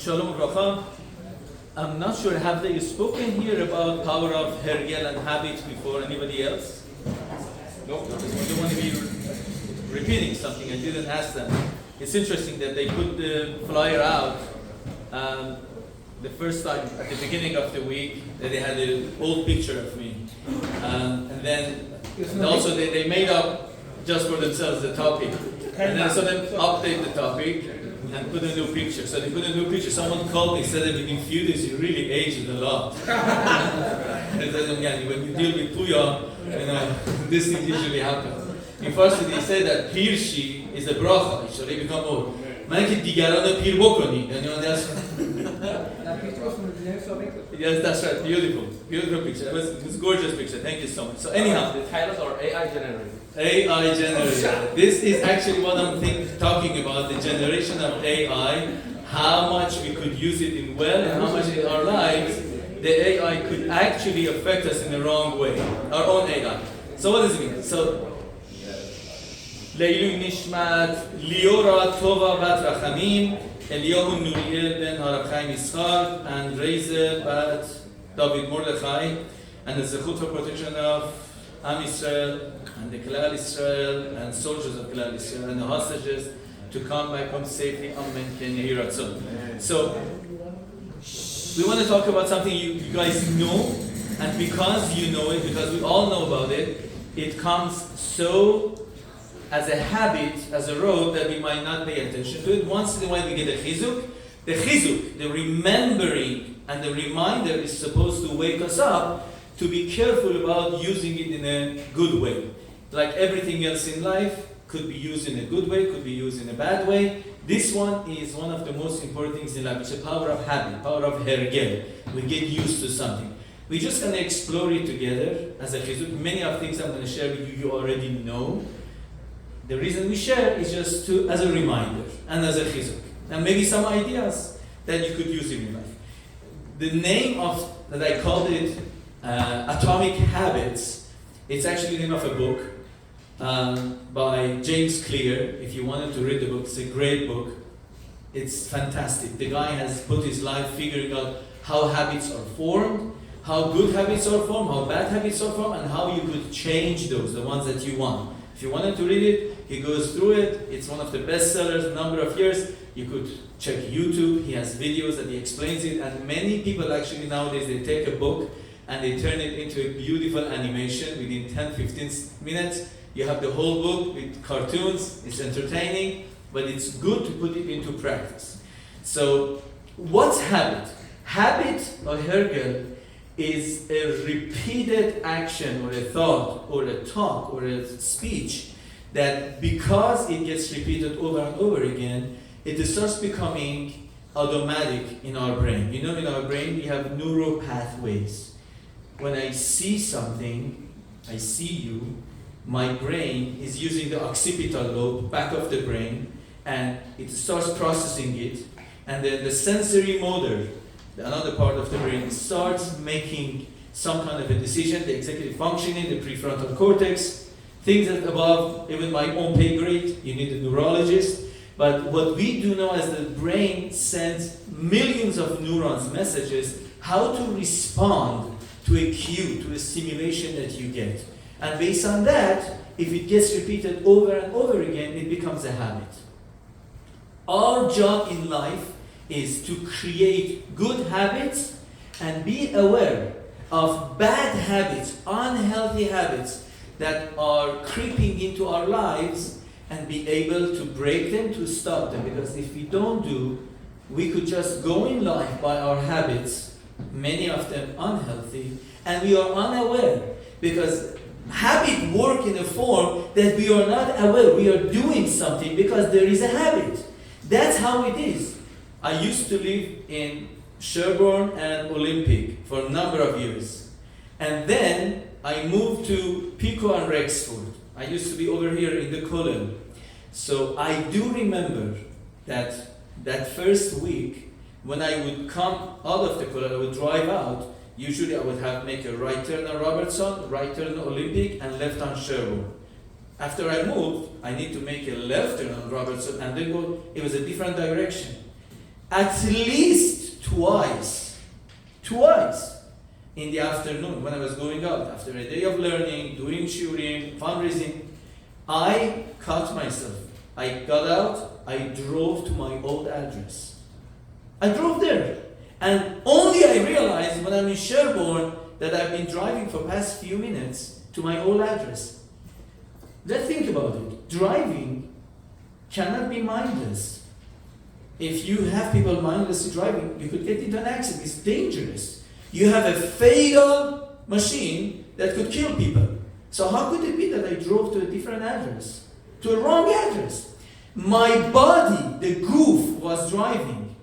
Shalom Bracha. I'm not sure, have they spoken here about power of hergel and habit before anybody else? No, I don't want to be repeating something I didn't ask them. It's interesting that they put the flyer out the first time at the beginning of the week that they had an old picture of me. And then also they made up just for themselves the topic. And then so they update the topic and put a new picture. So they put a new picture. Someone called me, said that within few days you really aged a lot. And when you deal with Puya, this thing usually happens. In Farsi they say that Pirshi is a bracha, it should become old. من که دیگران رو پیر بکنی. Yes, that's right. Beautiful. Beautiful picture. It was a gorgeous picture. Thank you so much. So anyhow, the titles are AI generated. AI generated. This is actually what I'm talking about, the generation of AI, how much we could use it in well and how much in our lives the AI could actually affect us in the wrong way. Our own AI. So what does it mean? So Leilu Nishmat Liora Tova Bat Rachamim Eliyahu Nuriel ben Harab Chaim Yitzchak and Reize Bat David Mordechai, and the Zechut for protection of Am Yisrael and the Klal Yisrael and soldiers of Klal Yisrael and the hostages to come back home safely. Amen. Ken Yehi Ratzon. So we want to talk about something you guys know, and because you know it, because we all know about it, it comes so as a habit, as a road, that we might not pay attention to it. Once in a while we get a chizuk. The chizuk, the remembering and the reminder, is supposed to wake us up to be careful about using it in a good way. Like everything else in life, could be used in a good way, could be used in a bad way. This one is one of the most important things in life. It's the power of habit, power of hergel. We get used to something. We're just going to explore it together as a chizuk. Many of things I'm going to share with you already know. The reason we share is just as a reminder and as a chizuk. And maybe some ideas that you could use in your life. The name of, that I called it, Atomic Habits, it's actually the name of a book by James Clear. If you wanted to read the book, it's a great book. It's fantastic. The guy has put his life figuring out how habits are formed, how good habits are formed, how bad habits are formed, and how you could change those, the ones that you want. If you wanted to read it, he goes through it. It's one of the best sellers a number of years. You could check YouTube. He has videos that he explains it. And many people actually nowadays, they take a book and they turn it into a beautiful animation within 10-15 minutes. You have the whole book with cartoons. It's entertaining, but it's good to put it into practice. So what's habit? Habit or hergel is a repeated action or a thought or a talk or a speech that, because it gets repeated over and over again, it starts becoming automatic in our brain. You know, in our brain we have neural pathways. When I see something, I see you, my brain is using the occipital lobe, back of the brain, and it starts processing it, and then the sensory motor, another part of the brain, starts making some kind of a decision, the executive functioning, the prefrontal cortex, things that above even my own pay grade, you need a neurologist. But what we do know is the brain sends millions of neurons messages how to respond to a cue, to a stimulation that you get. And based on that, if it gets repeated over and over again, it becomes a habit. Our job in life is to create good habits and be aware of bad habits, unhealthy habits that are creeping into our lives, and be able to break them, to stop them. Because if we don't do, we could just go in life by our habits, many of them unhealthy, and we are unaware. Because habit work in a form that we are not aware. We are doing something because there is a habit. That's how it is. I used to live in Sherborne and Olympic for a number of years. And then I moved to Pico and Rexford. I used to be over here in the Colon. So I do remember that first week, when I would come out of the Colon, I would drive out. Usually I would make a right turn on Robertson, right turn on Olympic, and left on Sherborne. After I moved, I need to make a left turn on Robertson and then go. It was a different direction. at least twice in the afternoon when I was going out after a day of learning, doing shiurim, fundraising. I cut myself. I got out, I drove to my old address. I drove there. And only I realized when I'm in Sherborne that I've been driving for past few minutes to my old address. Let's think about it. Driving cannot be mindless. If you have people mindlessly driving, you could get into an accident. It's dangerous. You have a fatal machine that could kill people. So how could it be that I drove to a different address? To a wrong address? My body, the goof, was driving.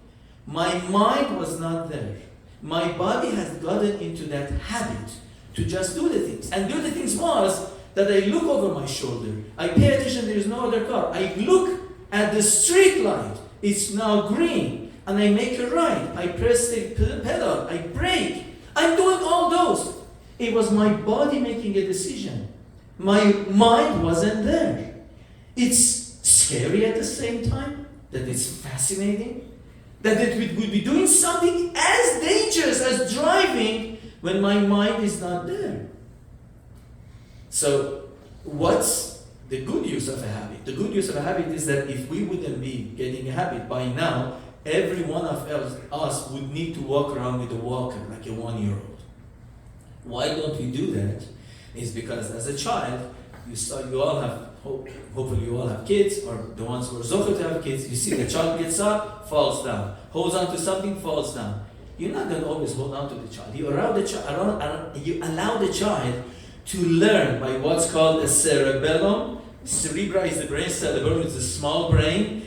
My mind was not there. My body has gotten into that habit to just do the things. And do the things was that I look over my shoulder. I pay attention, there is no other car. I look at the street light. It's now green. And I make a right. I press the pedal. I brake. I'm doing all those. It was my body making a decision. My mind wasn't there. It's scary at the same time, that it's fascinating, that it would be doing something as dangerous as driving when my mind is not there. So, what's the good use of a habit? The good use of a habit is that if we wouldn't be getting a habit by now, every one of us would need to walk around with a walker like a 1-year-old. Why don't we do that? Is because as a child, you all have, hopefully you all have kids, or the ones who are zocher to have kids, you see the child gets up, falls down, holds on to something, falls down. You're not going to always hold on to the child. You allow the child to learn by what's called a cerebellum. Cerebra is the brain, cerebellum is the small brain.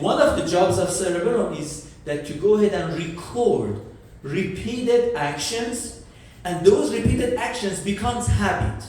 One of the jobs of cerebellum is that to go ahead and record repeated actions, and those repeated actions becomes habit.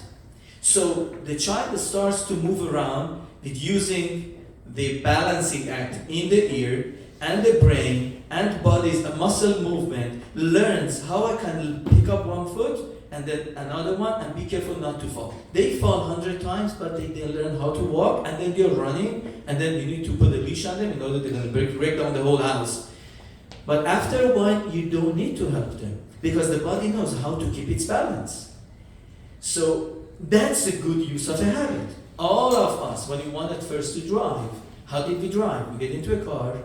So the child starts to move around with using the balancing act in the ear and the brain and body's a muscle movement, learns how I can pick up one foot and then another one and be careful not to fall. They fall 100 times, but they learn how to walk, and then they're running, and then you need to put a leash on them in order to break down the whole house. But after a while, you don't need to help them because the body knows how to keep its balance. So that's a good use of a habit. All of us, when we wanted first to drive, how did we drive? We get into a car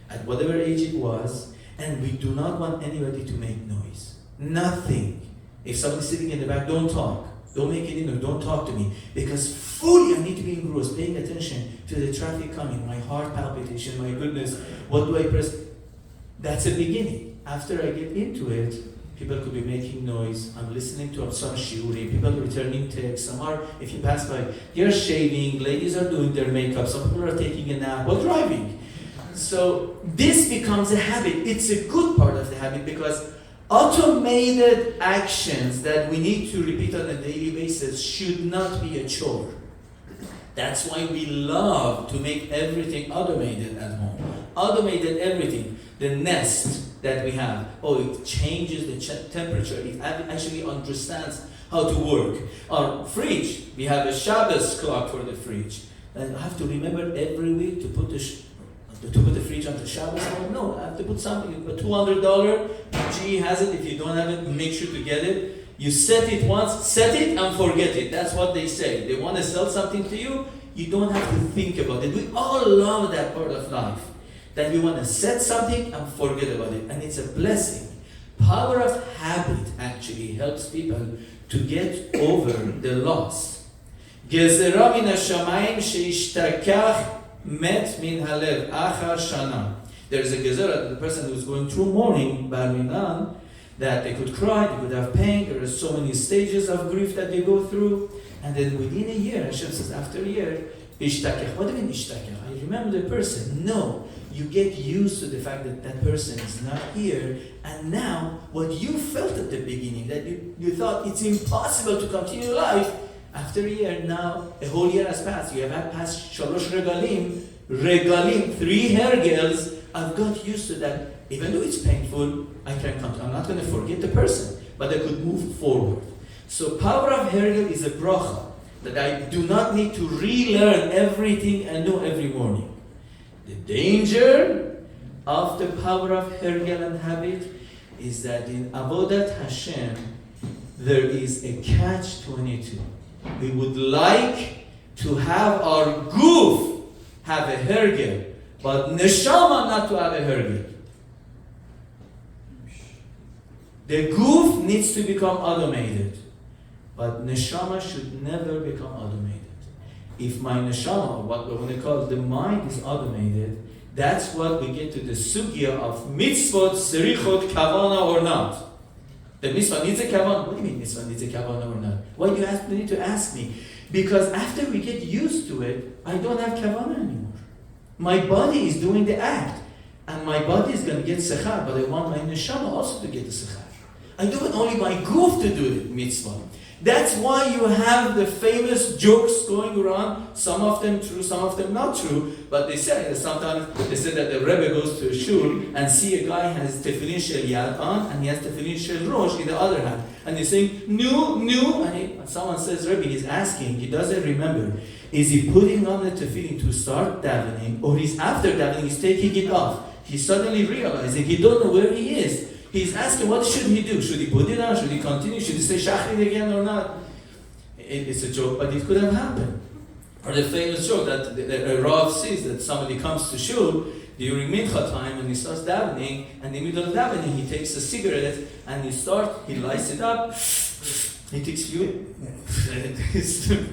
at whatever age it was, and we do not want anybody to make noise. Nothing. If somebody's sitting in the back, don't talk. Don't make any noise. Don't talk to me. Because fully I need to be engrossed, paying attention to the traffic coming, my heart palpitation, my goodness, what do I press? That's a beginning. After I get into it, people could be making noise. I'm listening to some shiuri, people returning texts. Some are, if you pass by, they're shaving, ladies are doing their makeup, some people are taking a nap while driving. So this becomes a habit. It's a good part of the habit because automated actions that we need to repeat on a daily basis should not be a chore. That's why we love to make everything automated at home. Automated everything. The nest that we have, it changes the temperature. It actually understands how to work. Our fridge, we have a Shabbos clock for the fridge. And I have to remember every week to put the fridge on the Shabbos. No, I have to put something. A $200, GE has it. If you don't have it, make sure to get it. You set it once, set it and forget it. That's what they say. They want to sell something to you, you don't have to think about it. We all love that part of life. That we want to set something and forget about it. And it's a blessing. Power of habit actually helps people to get over the loss. Gezerah min hashamayim sheishtakach met min halev achar shana. There's a gezerah, the person who's going through mourning, bar minan, that they could cry, they could have pain. There are so many stages of grief that they go through. And then within a year, Hashem says, after a year, ishtakach. What do you mean ishtakach? I remember the person. No. You get used to the fact that that person is not here, and now what you felt at the beginning, that you thought it's impossible to continue life, after a year now, a whole year has passed, you have passed shalosh regalim, 3 hergels, I've got used to that. Even though it's painful, I can continue. I'm not going to forget the person, but I could move forward. So power of hergel is a bracha, that I do not need to relearn everything anew every morning. The danger of the power of Hergel and habit is that in Avodat Hashem, there is a catch-22. We would like to have our goof have a Hergel, but neshama not to have a Hergel. The goof needs to become automated, but neshama should never become automated. If my neshama, what we're going to call the mind, is automated, that's what we get to the sugya of mitzvot, serichot, kavana or not. The mitzvah needs a kavana. What do you mean mitzvah needs a kavana or not? Why do you need to ask me? Because after we get used to it, I don't have kavana anymore. My body is doing the act, and my body is going to get sechar, but I want my neshama also to get the sechar. I do it only by goof to do the mitzvah. That's why you have the famous jokes going around, some of them true, some of them not true, but they say that sometimes they say that the Rebbe goes to a shul and see a guy has tefillin shel yad on and he has tefillin shel rosh in the other hand. And he's saying, no, and someone says, Rebbe, he's asking, he doesn't remember, is he putting on the tefillin to start davening, or he's after davening, he's taking it off? He's suddenly realizing he don't know where he is. He's asking, what should he do? Should he put it on? Should he continue? Should he say shachrit again or not? It's a joke, but it could have happened. Or the famous joke that a Rav sees that somebody comes to shul during mincha time and he starts davening, and in the middle of davening he takes a cigarette and he lights it up, he takes few,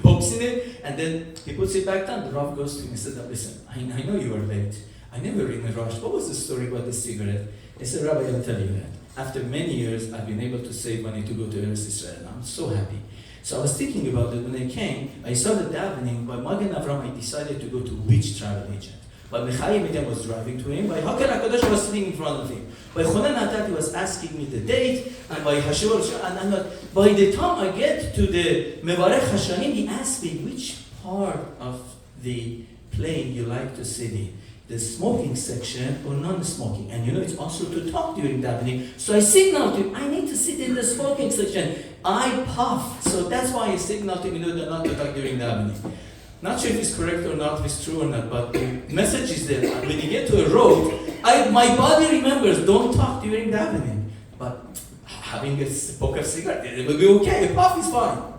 pokes in it, and then he puts it back down. The Rav goes to him and says, listen, I know you are late. I never read in rush. What was the story about the cigarette? He said, Rabbi, I'll tell you that. After many years, I've been able to save money to go to Eretz Israel. I'm so happy. So I was thinking about it when I came. I saw the davening. By Magen Avram, I decided to go to which travel agent. By Mechayim Eden was driving to him. By Hakel HaKadosh was sitting in front of him. By Chonan Hatati was asking me the date. And by Hashor, and by the time I get to the Mevarech Hashanim, he asked me, which part of the plane you like to sit in? The smoking section or non-smoking. And it's also to talk during davening. So I signaled to him, I need to sit in the smoking section. I puff. So that's why I signaled to him not to talk during davening. Not sure if it's correct or not, if it's true or not, but the message is that when you get to a road, my body remembers, don't talk during davening. But having a poke of cigarette, it will be okay. A puff is fine.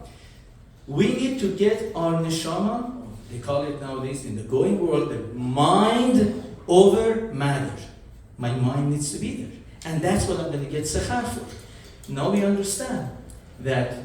We need to get our neshama, they call it nowadays in the going world, the mind over matter. My mind needs to be there. And that's what I'm going to get sechar for. Now we understand that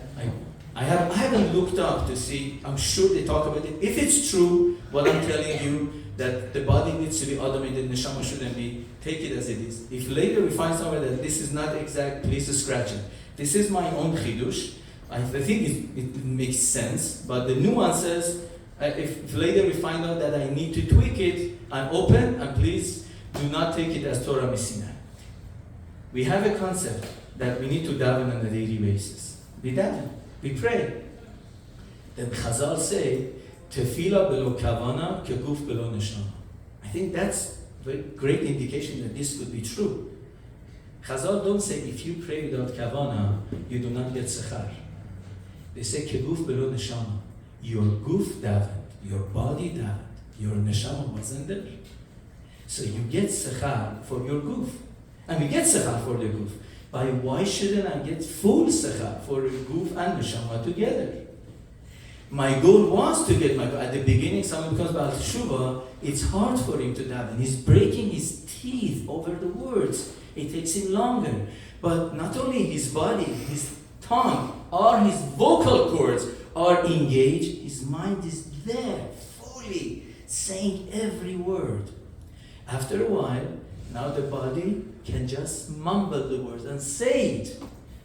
I haven't looked up to see, I'm sure they talk about it. If it's true, what I'm telling you, that the body needs to be automated, neshama shouldn't be, take it as it is. If later we find somewhere that this is not exact, please scratch it. This is my own chidush. I think it makes sense, but the nuances, if later we find out that I need to tweak it, I'm open, and please do not take it as Torah Messina. We have a concept that we need to daven on a daily basis. We daven, we pray. Then Chazal say, Tefillah belo kavana, keguf belo neshama. I think that's a great indication that this could be true. Chazal don't say if you pray without kavana, you do not get sechar. They say keguf belo neshama. Your guf davened, your body davened, your neshama wasn't there. So you get sechar for your guf. And we get sechar for the guf. But why shouldn't I get full sechar for guf and neshama together? My goal was to get at the beginning, someone comes back to Shuvah, it's hard for him to daven. He's breaking his teeth over the words. It takes him longer. But not only his body, his tongue, or his vocal cords are engaged, his mind is there, fully, saying every word. After a while, now the body can just mumble the words and say it.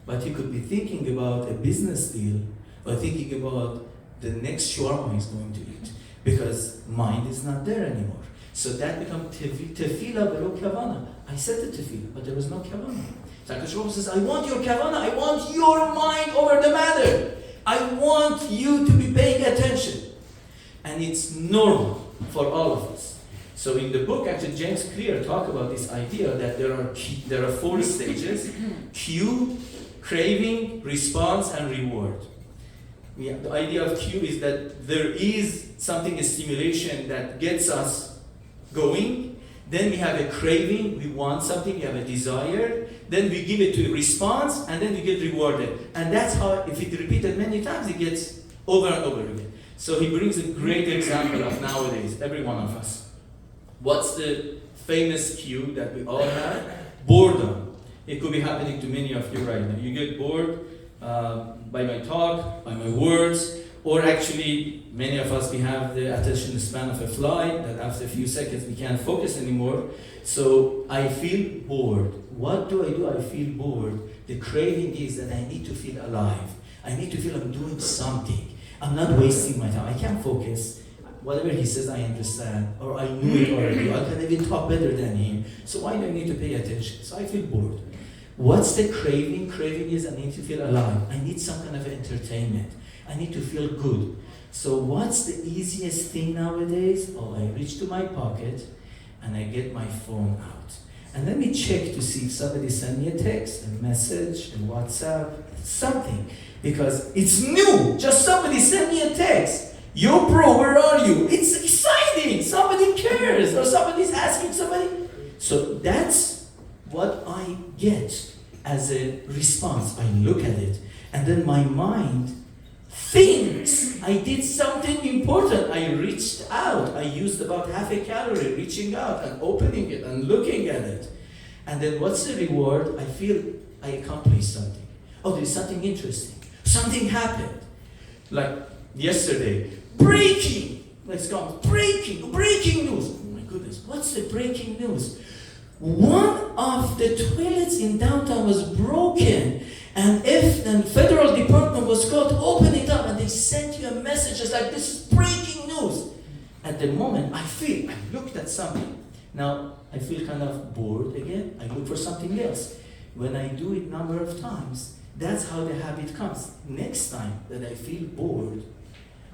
But he could be thinking about a business deal, or thinking about the next shawarma he's going to eat, because mind is not there anymore. So that becomes tefillah belo kavana. I said the tefillah, but there was no kavana. So HaKadosh Baruch Hu says, I want your kavana, I want your mind over the matter. I want you to be paying attention. And it's normal for all of us. So in the book, actually, James Clear talk about this idea that there are 4 stages: cue, craving, response, and reward. The idea of cue is that there is something, a stimulation that gets us going. Then we have a craving, we want something, we have a desire, then we give it to a response, and then we get rewarded. And that's how, if it repeated many times, it gets over and over again. So he brings a great example of nowadays, every one of us. What's the famous cue that we all have? Boredom. It could be happening to many of you right now. You get bored by my talk, by my words, or actually, many of us, we have the attention span of a fly, that after a few seconds we can't focus anymore. So I feel bored. What do? I feel bored. The craving is that I need to feel alive. I need to feel I'm doing something. I'm not wasting my time. I can't focus. Whatever he says, I understand, or I knew it already. I can even talk better than him. So why do I need to pay attention? So I feel bored. What's the craving? Craving is I need to feel alive. I need some kind of entertainment. I need to feel good. So what's the easiest thing nowadays? Oh, I reach to my pocket and I get my phone out. And let me check to see if somebody sent me a text, a message, a WhatsApp, something. Because it's new. Just somebody sent me a text. Yo, bro, where are you? It's exciting. Somebody cares. Or somebody's asking somebody. So that's what I get as a response. I look at it. And then my mind thinks I did something important. I reached out. I used about half a calorie reaching out and opening it and looking at it. And then what's the reward? I feel I accomplished something. Oh, there's something interesting. Something happened. Like yesterday, breaking. Let's go. Breaking news. Oh my goodness, what's the breaking news? One of the toilets in downtown was broken. And if the federal department was called to open it up and they sent you a message just like, this is breaking news. At the moment, I looked at something. Now, I feel kind of bored again. I look for something else. When I do it number of times, that's how the habit comes. Next time that I feel bored,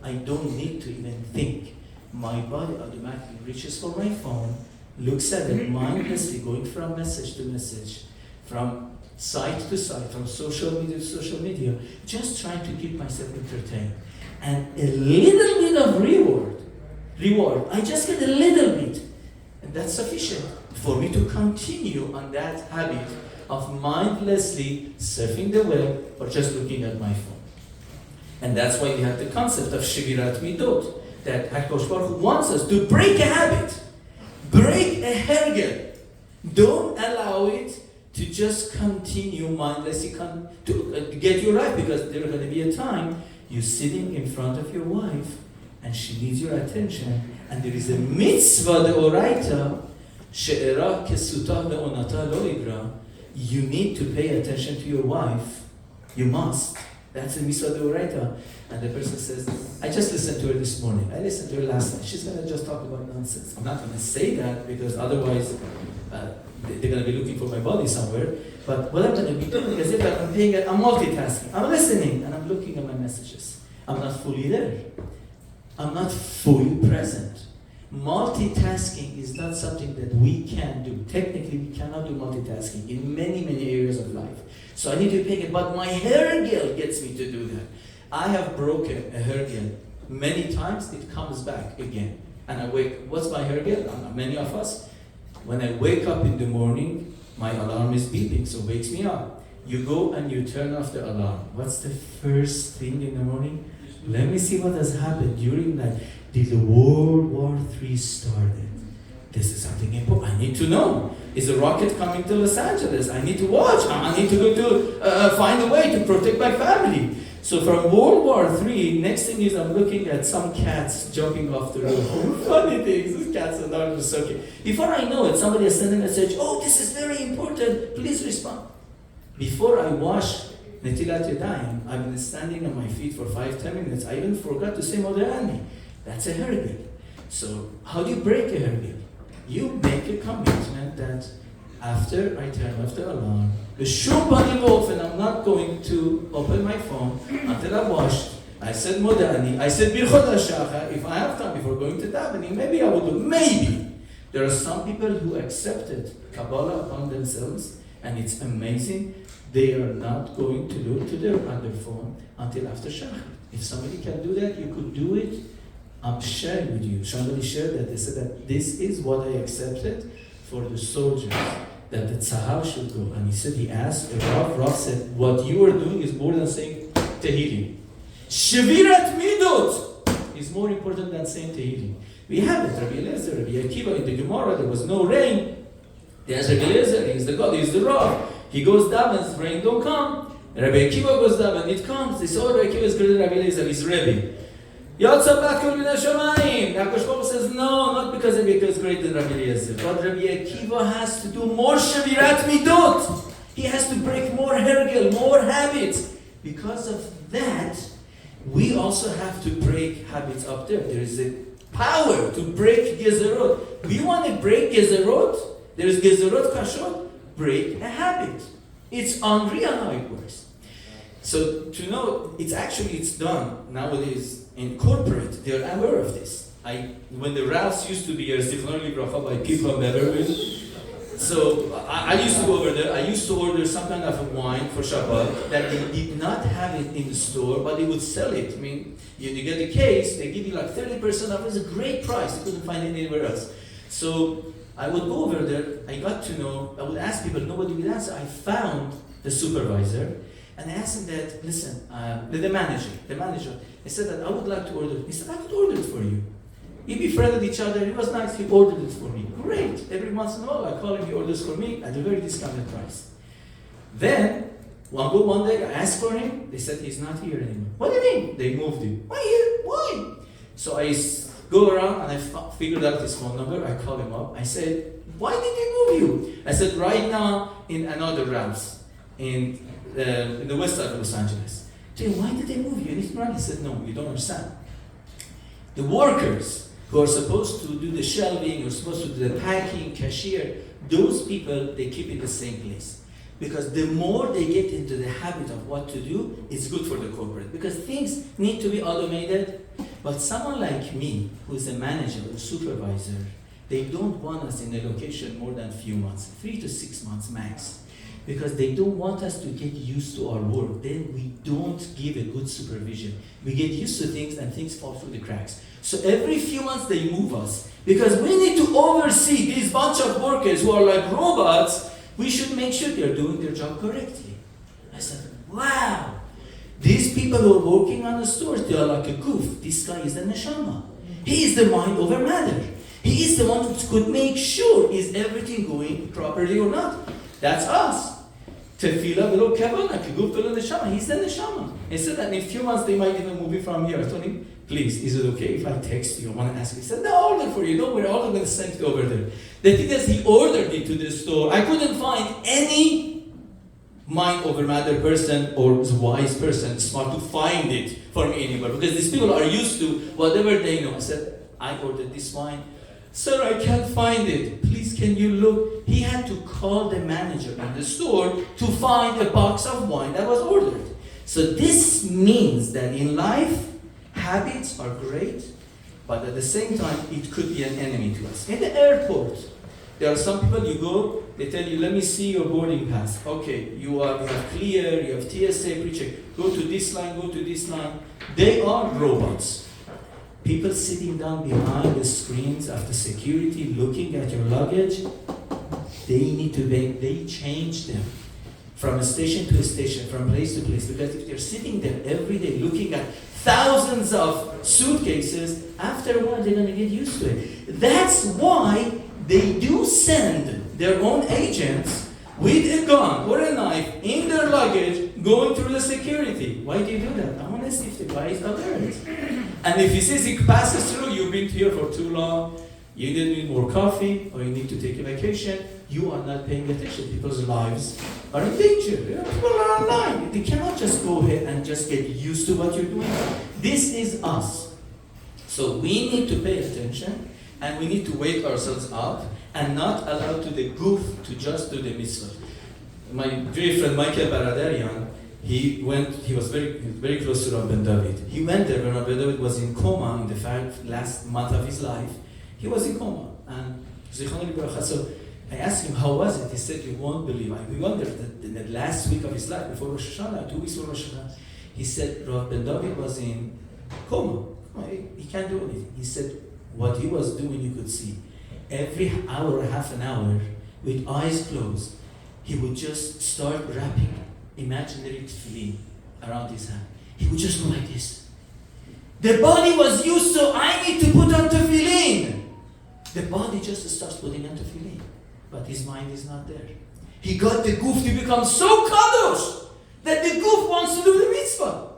I don't need to even think. My body automatically reaches for my phone, looks at it mindlessly, going from message to message, from site to site, from social media to social media, just trying to keep myself entertained. And a little bit of reward. I just get a little bit. And that's sufficient for me to continue on that habit of mindlessly surfing the web or just looking at my phone. And that's why we have the concept of Shivirat Midot, that HaKadosh Baruch Hu wants us to break a habit, break a hergel. Don't allow it to just continue mindlessly to get you right, because there's going to be a time you're sitting in front of your wife and she needs your attention, and there is a mitzvah deoraita she'era kesutah ve'onata lo igra. You need to pay attention to your wife. You must. That's a mitzvah deoraita. And the person says, I just listened to her this morning. I listened to her last night. She's going to just talk about nonsense. I'm not going to say that because otherwise they're going to be looking for my body somewhere. But what I'm going to be doing is if I'm multitasking. I'm listening and I'm looking at my messages. I'm not fully there. I'm not fully present. Multitasking is not something that we can do. Technically, we cannot do multitasking in many, many areas of life. So I need to pick it, but my hergel gets me to do that. I have broken a hergel many times, it comes back again. And I wake, what's my hergel? Many of us, when I wake up in the morning, my alarm is beeping, so it wakes me up. You go and you turn off the alarm. What's the first thing in the morning? Let me see what has happened during that. Did the World War III started? This is something important. I need to know. Is a rocket coming to Los Angeles? I need to watch. I need to go to find a way to protect my family. So from World War III, next thing is I'm looking at some cats jumping off the roof. Funny things, these cats are not just okay. Before I know it, somebody has sent a message, oh, this is very important, please respond. Before I wash Netilat Yadayim, I've been standing on my feet for 5-10 minutes. I even forgot to say Modeh. That's a hergel. So how do you break a hergel? You make a commitment that after I turn off the alarm, and I'm not going to open my phone until I washed. I said Modeh, I said Birchot HaShachar. If I have time before going to davening, maybe I will do. Maybe. There are some people who accepted Kabbalah upon themselves, and it's amazing. They are not going to look to their other phone until after Shachar. If somebody can do that, you could do it. I'm sharing with you. Somebody shared that. They said that this is what I accepted. for the soldiers that the Tzahal should go. And he said, he asked Rav said, what you are doing is more than saying Tehillim. Shvirat Midot is more important than saying Tehillim. We have it, Rabbi Eliezer, Rabbi Akiva in the Gemara, there was no rain. There's Rabbi Eliezer, he's the God, he's the Rav. He goes down and rain don't come. Rabbi Akiva goes down and it comes. They say, oh, Rabbi Akiva is greater than Rabbi Eliezer, he's Rebbe. Yatzah Bakul Min HaShamayim. Akash Baruch says, no, not because Rabbi Akiva is greater than Rabbi Eliezer, but Rabbi Akiva has to do more Shavirat Midot. He has to break more hergel, more habits. Because of that, we also have to break habits up there. There is a power to break gezerot. We want to break gezerot. There is gezerot kashot. Break a habit. It's unreal how it works. So to know, it's done nowadays in corporate. They are aware of this. When the Ralphs used to be here, Zichron Livracha, by people from Beverly. So I used to go over there. I used to order some kind of a wine for Shabbat that they did not have it in the store, but they would sell it. I mean, you get a case, they give you like 30% off. It's a great price. You couldn't find it anywhere else. So I would go over there. I got to know. I would ask people. Nobody would answer. I found the supervisor, and I asked him that. Listen, the manager. I said that I would like to order. He said I could order it for you. We befriended each other. It was nice. He ordered it for me. Great. Every once in a while, I call him. He orders for me at a very discounted price. Then, one day, I asked for him. They said he's not here anymore. What do you mean? They moved him. Why? So I go around and I figured out his phone number. I call him up. I said, why did they move you? I said, right now in another house in the west side of Los Angeles. Jay, why did they move you? And he said, no, you don't understand. The workers who are supposed to do the shelving, who are supposed to do the packing, cashier, those people, they keep in the same place. Because the more they get into the habit of what to do, it's good for the corporate. Because things need to be automated. But someone like me, who is a manager or supervisor, they don't want us in a location more than a few months, 3 to 6 months max. Because they don't want us to get used to our work. Then we don't give a good supervision. We get used to things and things fall through the cracks. So every few months they move us. Because we need to oversee these bunch of workers who are like robots. We should make sure they're doing their job correctly. I said, wow. These people who are working on the stores, they are like a goof. This guy is the neshama. He is the mind over matter. He is the one who could make sure is everything going properly or not. That's us. Tefillah below kavana, kiguf below neshama. He's the neshama. He said that in a few months they might even move it from here. I told him, please, is it okay if I text you? I want to ask you. He said, no, I'll order for you. Don't worry, I'm going to send it over there. The thing is, he ordered it to the store. I couldn't find any mind over matter person or wise person smart to find it for me anywhere. Because these people are used to whatever they know. I said, I ordered this wine. Sir, I can't find it. Please, can you look? He had to call the manager in the store to find a box of wine that was ordered. So this means that in life, habits are great, but at the same time, it could be an enemy to us. In the airport, there are some people you go, they tell you, let me see your boarding pass. Okay, you have clear, you have TSA pre-check. Go to this line, go to this line. They are robots. People sitting down behind the screens after security, looking at your luggage, they change them from a station to a station, from place to place. Because if they're sitting there every day looking at thousands of suitcases, after a while they're going to get used to it. That's why they do send their own agents with a gun or a knife in their luggage going through the security. Why do you do that? I want to see if the guy is alert. And if he says he passes through, you've been here for too long, you need more coffee, or you need to take a vacation, you are not paying attention. People's lives are in danger. People are online. They cannot just go ahead and just get used to what you're doing. This is us. So we need to pay attention, and we need to wake ourselves up and not allow to the goof to just do the mitzvah. My dear friend Michael Baradarian, he was very close to Rav Ben David. He went there when Rav Ben David was in coma in the last month of his life. He was in coma. And so I asked him, how was it? He said, you won't believe. We went there the last week of his life, before Rosh Hashanah, 2 weeks before Rosh Hashanah. He said, Rav Ben David was in coma. He can't do anything. He said, what he was doing, you could see. every hour or half an hour, with eyes closed, he would just start wrapping imaginary tefillin around his hand. He would just go like this. The body was used to, I need to put on tefillin. The body just starts putting on tefillin, but his mind is not there. He got the goof to become so kadosh that the goof wants to do the mitzvah.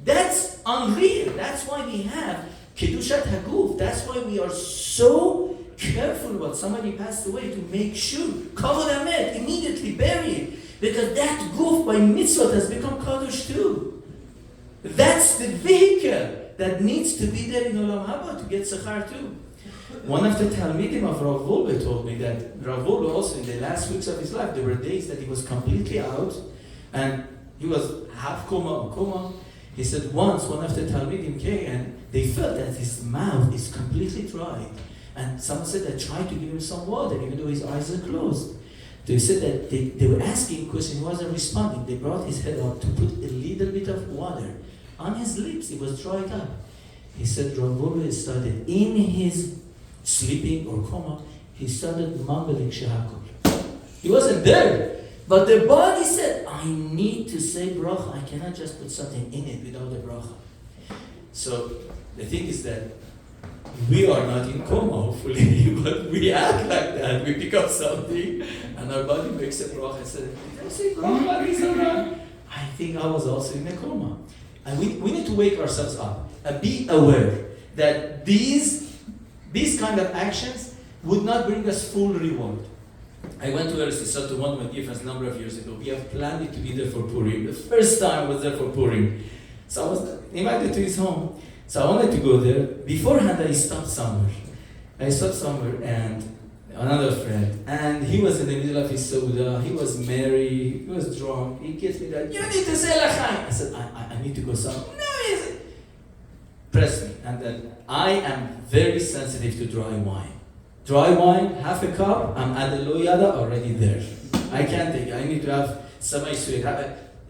That's unreal. That's why we have Kedushat HaGuf. That's why we are so careful about somebody passed away, to make sure, cover the mat, immediately bury it. Because that goof by mitzvah has become kadosh too. That's the vehicle that needs to be there in Olam Haba to get Sechar too. One of the Talmidim of Rav Wolbe told me that Rav Wolbe also, in the last weeks of his life, there were days that he was completely out and he was half coma or coma. He said once one of the Talmidim came and they felt that his mouth is completely dry. And someone said they tried to give him some water even though his eyes are closed. They said that they were asking a question, he wasn't responding. They brought his head up to put a little bit of water on his lips. It was dried up. He said Rav Wolbe started in his sleeping or coma, he started mumbling Shehakol. He wasn't there. But the body said, I need to say bracha. I cannot just put something in it without a bracha. So the thing is that we are not in coma, hopefully, but we act like that. We pick up something and our body makes a bracha and says, did I say bracha, Rizana? I think I was also in a coma. And we need to wake ourselves up and be aware that these kind of actions would not bring us full reward. I went to Eretz Yisrael to one of my dear friends a number of years ago. We have planned it to be there for Purim. The first time I was there for Purim. So I was invited to his home. So I wanted to go there. Beforehand, I stopped somewhere. And another friend. And he was in the middle of his Sauda. He was merry. He was drunk. He gets me that, you need to say L'chaim. I said, I need to go somewhere. No, he said, press me. And then I am very sensitive to dry wine. Dry wine, half a cup, I'm at the lo yada already there. I can't take it. I need to have semi-sweet.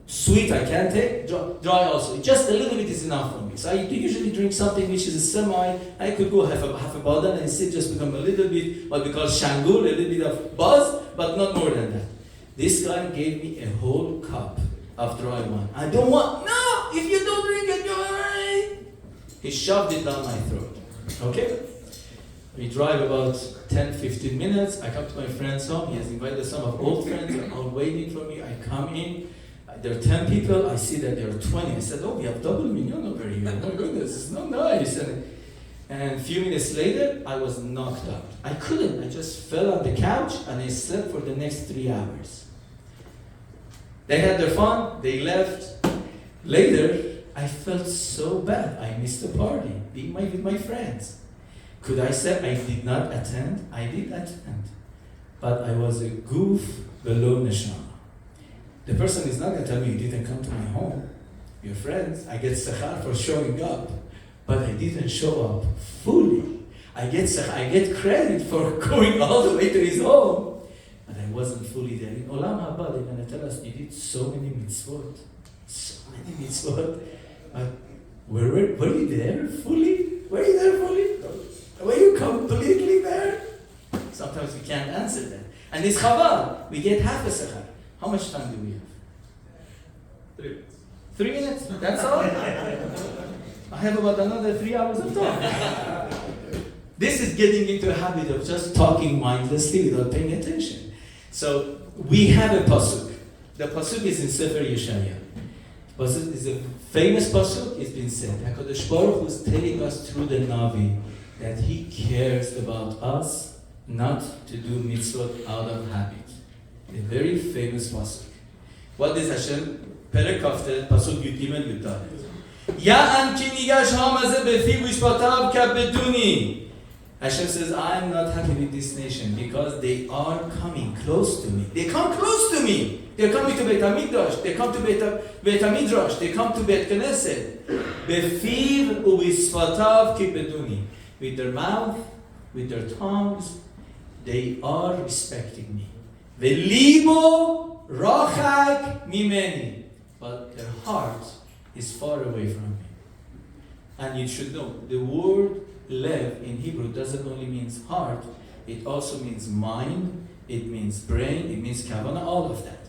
Sweet I can't take, dry also. Just a little bit is enough for me. So I usually drink something which is a semi. I could go half a bottle and still just become a little bit, what we call shangul, a little bit of buzz, but not more than that. This guy gave me a whole cup of dry wine. I don't want, no, if you don't drink it, you're alright. He shoved it down my throat. Okay? We drive about 10-15 minutes. I come to my friend's home. He has invited some of old friends. They're all waiting for me. I come in. There are 10 people. I see that there are 20. I said, oh, we have double minyan over here. Oh my goodness, it's not nice. And a few minutes later, I was knocked out. I couldn't. I just fell on the couch and I slept for the next 3 hours. They had their fun. They left. Later, I felt so bad. I missed the party, being with my friends. Could I say I did not attend? I did attend. But I was a goof below neshama. The person is not going to tell me you didn't come to my home. Your friends, I get sechar for showing up. But I didn't show up fully. I get credit for going all the way to his home. But I wasn't fully there. In Olam Haba, they're going to tell us you did so many mitzvot. So many mitzvot. But were you there fully? Were you there fully? Were you completely there? Sometimes we can't answer that. And it's chaval. We get half a sechar. How much time do we have? 3 minutes. 3 minutes? That's all? I have about another 3 hours of talk. This is getting into a habit of just talking mindlessly without paying attention. So we have a pasuk. The pasuk is in Sefer Yeshaya. Pasuk is a famous pasuk. It's been said. HaKadosh Baruch Hu is telling us through the Navi that He cares about us, not to do mitzvot out of habit. A very famous pasuk. What is Hashem? Perek Kaftet, pasuk Yud Gimel Yud Dalet. Ya'an ki nigash ha'mazeh befi v'ishpatav kabeduni. Hashem says, I am not happy with this nation because they are coming close to me. They come close to me. They're coming to Beit HaMikdash. They come to Beit HaMidrash. They come to Beit Knesset. Befiv u'v'ishpatav kibeduni. With their mouth, with their tongues, they are respecting me. V'libo rachak mimeni. But their heart is far away from me. And you should know, the word lev in Hebrew doesn't only mean heart, it also means mind, it means brain, it means kavana, all of that.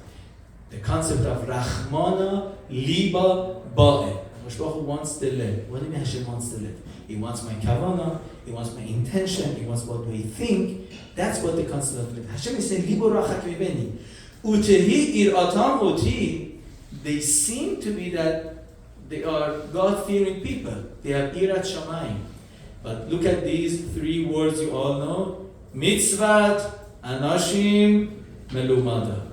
The concept of Rahmana Liba Ba'e. Hashem wants the live. What do you mean Hashem wants to live? He wants my kavana, he wants my intention, he wants what we think. That's what the concept of live. Hashem is saying, Libo Rachak Mibeni. Utehi iratam oti. They seem to be that they are God-fearing people. They have irat shamayim. But look at these three words you all know. Mitzvat, anashim, melumada.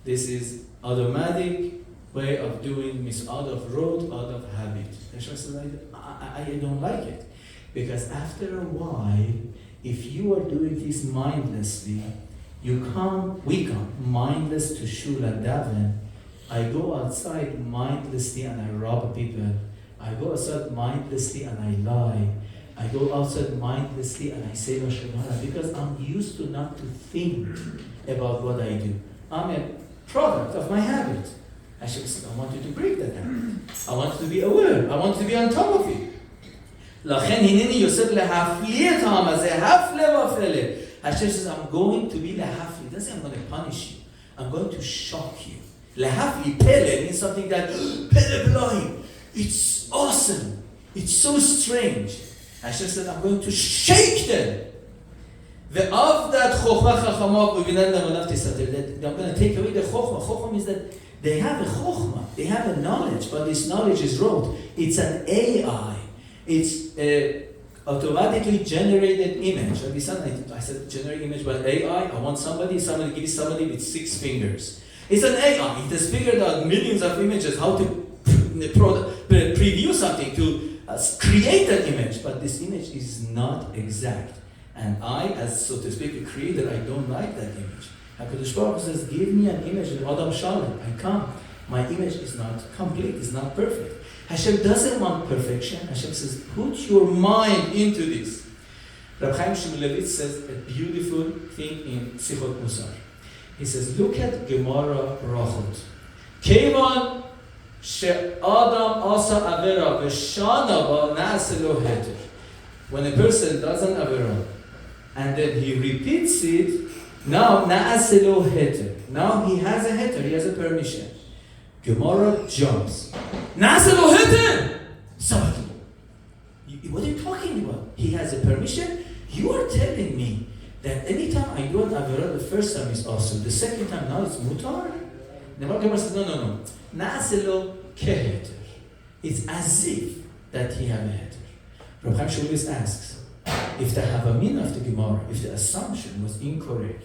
This is automatic way of doing this out of rote, out of habit. Hashem says, I don't like it. Because after a while, if you are doing this mindlessly, we come mindless to shul and daven. I go outside mindlessly and I rob people. I go outside mindlessly and I lie. I go outside mindlessly and I say Lashon Hara because I'm used to not to think about what I do. I'm a product of my habit. Hashem said, I want you to break that habit. I want you to be aware. I want you to be on top of it. לכן הנני יוסף להפליא את העם הזה, הפלא ופלא. Hashem says, I'm going to be lahafli. It doesn't mean I'm going to punish you. I'm going to shock you. Lahafli, pele, means something that, pele b'lohim. It's awesome. It's so strange. Hashem said, I'm going to shake them. Ve'av that chokhmah chachamav u'vinan lemonav tisater. I'm going to take away the chokhmah. Chokhmah means that they have a chokhmah. They have a knowledge, but this knowledge is rote. It's an AI. It's automatically generated image. I said generate image by AI. I want somebody give somebody with 6 fingers. It's an AI. It has figured out millions of images, how to preview something, to create an image. But this image is not exact. And I, as so to speak, a creator, I don't like that image. HaKadosh Baruch Hu says, give me an image of Adam Shalom. I come. My image is not complete, it's not perfect. Hashem doesn't want perfection. Hashem says, put your mind into this. Rab Chaim Shmulevitz says a beautiful thing in Sichot Musar. He says, look at Gemara Brachot. Kevan she'adam asa avera v'shana ba na'aseh lo heter. When a person does an avera and then he repeats it, now na'aseh lo heter. Now he has a heter, he has a permission. Gemara jumps. Na'aseh lo heter! Somebody. What are you talking about? He has a permission? You are telling me that anytime I do an avera, the first time is awesome, the second time now it's mutar? The Gemara says, no. Na'aseh lo keheter. It's as if that he have a heter. Rabbi Chaim Shmulevitz asks, if the havamin of the Gemara, if the assumption was incorrect,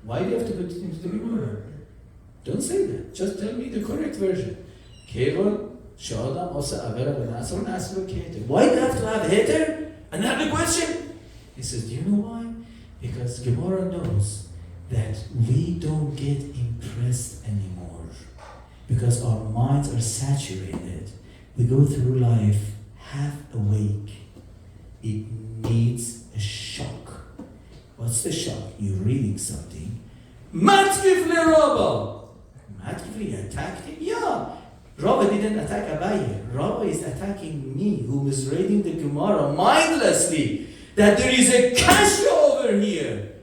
why do you have to put it into the Gemara? Don't say that. Just tell me the correct version. Kevan she'adam asa avera v'na'aseh na'aseh lo keheter. Why do you have to have heter? Another question. He says, do you know why? Because Gemara knows that we don't get impressed anymore. Because our minds are saturated. We go through life half awake. It needs a shock. What's the shock? You're reading something. Matkiv le Rabba. Matkiv, he attacked him? Yeah. Rabba didn't attack Abaye. Rabba is attacking me, who was reading the Gemara mindlessly. That there is a kasha over here.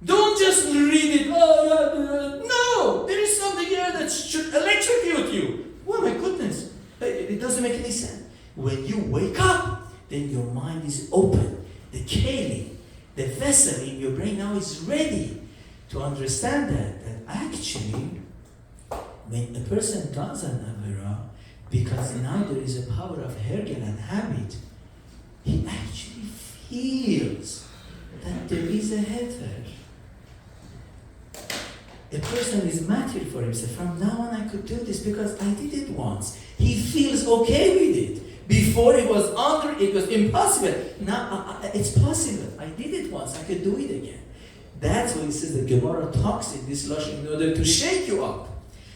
Don't just read it. No, there is something here that should electrocute you. Oh my goodness. It doesn't make any sense. When you wake up, then your mind is open. The keli, the vessel in your brain now is ready to understand that actually, when a person does an avera, because now there is a power of hergel and habit, he actually feels that there is a heter. A person is matir for himself. From now on I could do this because I did it once. He feels okay with it. Before it was impossible. Now it's possible. I did it once. I could do it again. That's what he says the Gemara talks in this lashon in order to shake you up.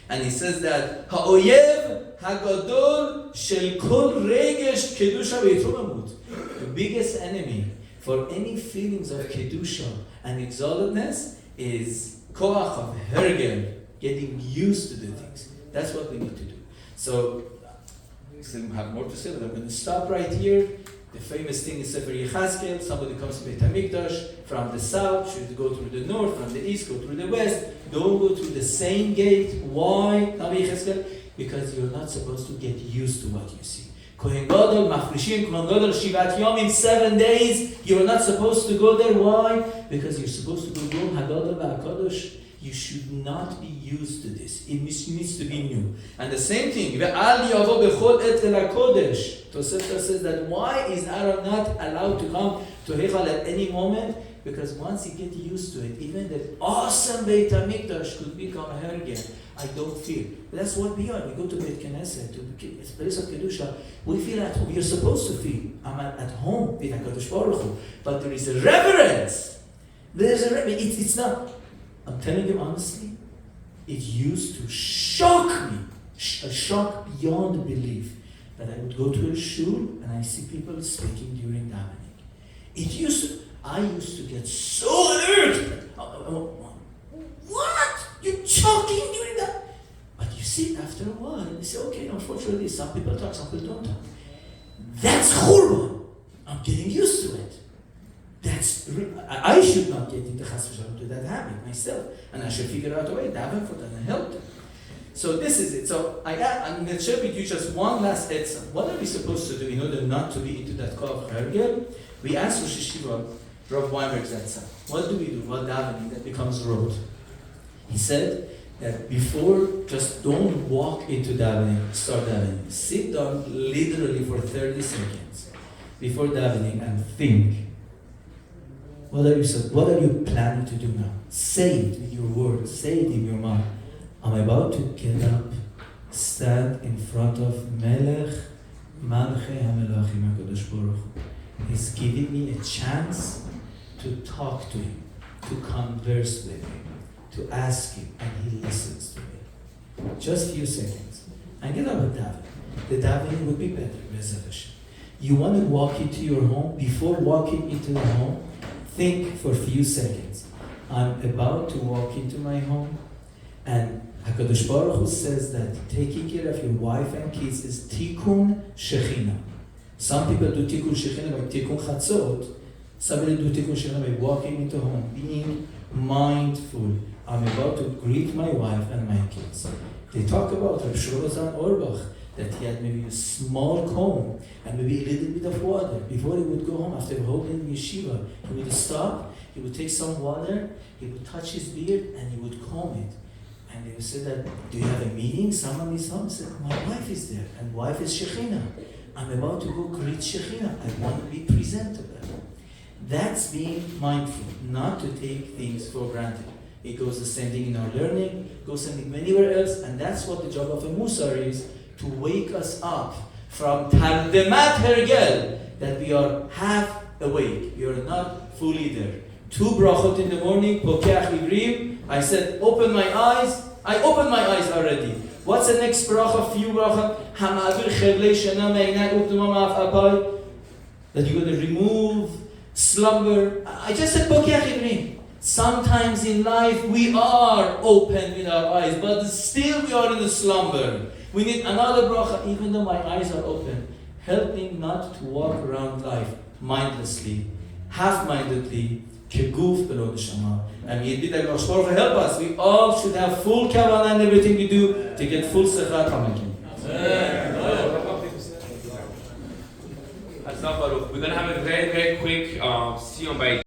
And he says that ha'oyev hagadol shel kol regesh kedusha v'yitro mamut. The biggest enemy for any feelings of kedusha and exaltedness is koach of hergel, getting used to the things. That's what we need to do. So, we still have more to say, but I'm going to stop right here. The famous thing is Sefer Yechazkel, somebody comes to Beit HaMikdash from the south, should go through the north, from the east, go through the west, don't go through the same gate. Why, Navi Yechazkel? Because you're not supposed to get used to what you see. Kohen Gadol, Mafrishim, Kohen Gadol, Shivat Yom, in 7 days, you're not supposed to go there. Why? Because you're supposed to go Yom HaGadol VaHaKadosh. You should not be used to this. It needs to be new. And the same thing, Tosefta says that why is Aaron not allowed to come to Heichal at any moment? Because once you get used to it, even the awesome Beit HaMikdash could become Hergel. I don't feel. That's what we are. We go to Beit Knesset, to the place of Kedusha. We feel at home. You're supposed to feel. I'm at home with HaKadosh Baruch Hu. But there is a reverence. There's a reverence. It's not. I'm telling you honestly, it used to shock me. A shock beyond belief. That I would go to a shul and I see people speaking during davening. I used to get so alert. What? You're talking during that? But you see, after a while, and you say, okay, unfortunately, some people talk, some people don't talk. That's churban. I'm getting used to it. I should not get into chas v'shalom to that habit myself, and I should figure out a way, daven for that and help them. So this is it. So I'm going to share with you just one last etzah. What are we supposed to do in order not to be into that kav hergel? We asked Rosh Hashiva, Rav Weinberg's etzah. What do we do? What davening that becomes road? He said that before, just don't walk into davening, start davening. Sit down literally for 30 seconds before davening and think. What are you planning to do now? Say it with your words. Say it in your mind. I'm about to get up, stand in front of Melech Malchei HaMelachim HaKadosh Baruch Hu. He's giving me a chance to talk to him, to converse with him, to ask him, and he listens to me. Just a few seconds. And get up and daven. The davening would be better, Be'ezrat Hashem. You want to walk into your home? Before walking into the home, think for a few seconds. I'm about to walk into my home, and HaKadosh Baruch Hu says that taking care of your wife and kids is tikkun shechina. Some people do tikkun shechina by tikkun chatzot. Some people do tikkun shechina by walking into home, being mindful. I'm about to greet my wife and my kids. They talk about Rav Shlomo Zalman Auerbach, that he had maybe a small comb and maybe a little bit of water. Before he would go home, after holding yeshiva, he would stop, he would take some water, he would touch his beard, and he would comb it. And they would say that, do you have a meeting? Someone is home. He said, my wife is there, and wife is Shekhinah. I'm about to go greet Shekhinah. I want to be presentable. That's being mindful, not to take things for granted. It goes the same thing in our learning, goes the same thing anywhere else, and that's what the job of a Musar is, to wake us up from Tardemat Hergel, that we are half awake, we are not fully there. 2 brachot in the morning, Pokeach Ivrim. I said, open my eyes. I opened my eyes already. What's the next bracha? Few bracha. Hamavir chevlei shena me'inai u'pnuma ma'af apai. That you're going to remove slumber. I just said Pokeach Ivrim. Sometimes in life we are open with our eyes, but still we are in a slumber. We need another bracha, even though my eyes are open. Help me not to walk around life mindlessly, half-mindedly, keguf below neshama. And Yedid HaKadosh Baruch Hu help us. We all should have full kavanah in everything we do to get full sechar. Amen. We're going to have a very, very quick Sion by